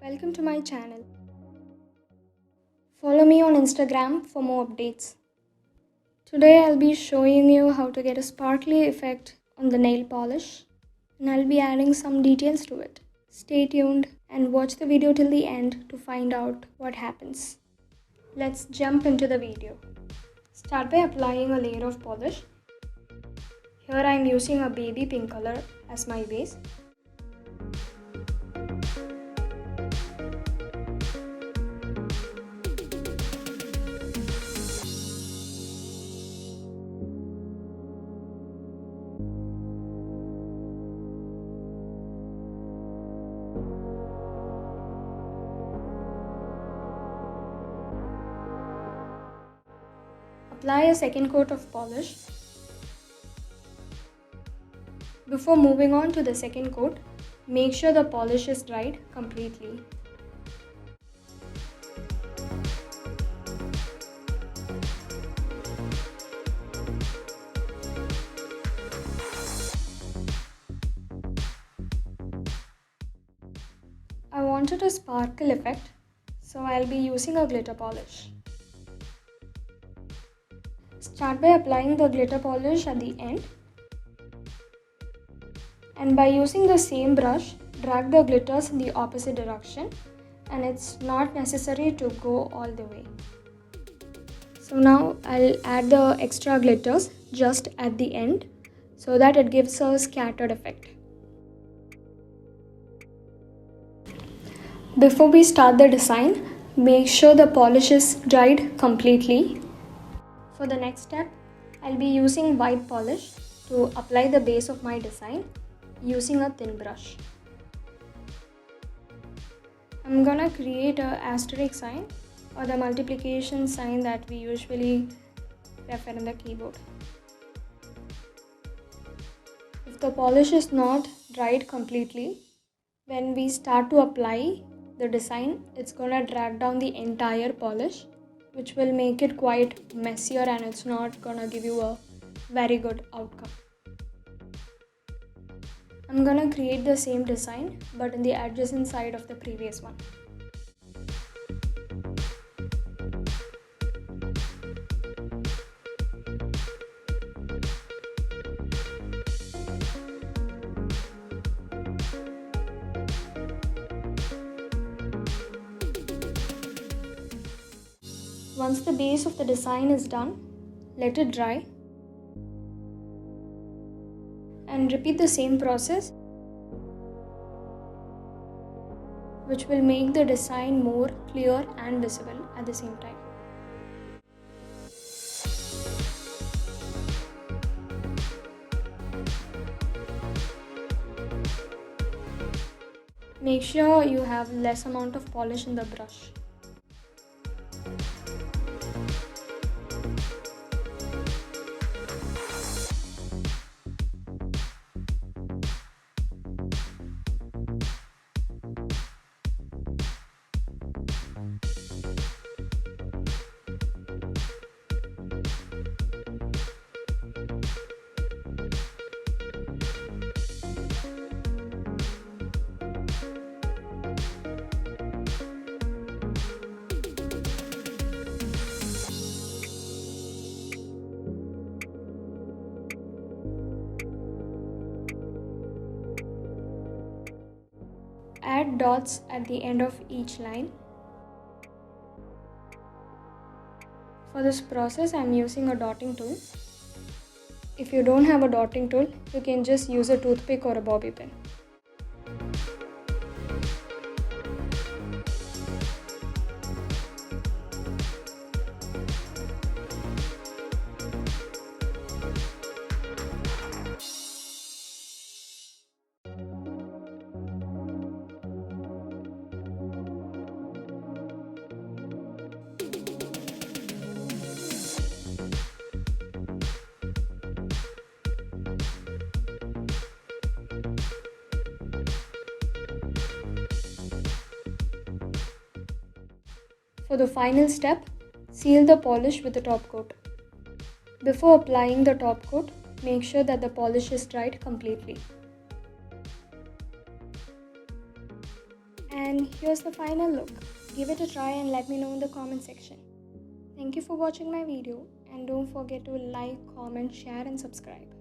Welcome to my channel. Follow me on Instagram for more updates. Today I'll be showing you how to get a sparkly effect on the nail polish, and I'll be adding some details to it. Stay tuned and watch the video till the end to find out what happens. Let's jump into the video. Start by applying a layer of polish. Here I'm using a baby pink color as my base. Apply a second coat of polish. Before moving on to the second coat, make sure the polish is dried completely. I wanted a sparkle effect, so I'll be using a glitter polish. Start by applying the glitter polish at the end, and by using the same brush, drag the glitters in the opposite direction, and it's not necessary to go all the way. So now I'll add the extra glitters just at the end so that it gives a scattered effect. Before we start the design, make sure the polish is dried completely. For the next step, I'll be using white polish to apply the base of my design using a thin brush. I'm gonna create an asterisk sign or the multiplication sign that we usually refer in the keyboard. If the polish is not dried completely, when we start to apply the design, it's gonna drag down the entire polish, which will make it quite messier and it's not gonna give you a very good outcome. I'm gonna create the same design but in the adjacent side of the previous one. Once the base of the design is done, let it dry and repeat the same process, which will make the design more clear and visible at the same time. Make sure you have less amount of polish in the brush. Add dots at the end of each line. For this process, I'm using a dotting tool. If you don't have a dotting tool, you can just use a toothpick or a bobby pin. For the final step, seal the polish with the top coat. Before applying the top coat, make sure that the polish is dried completely. And And here's the final look. Give it a try and let me know in the comment section. Thank you for watching my video, and don't forget to like, comment, share and subscribe.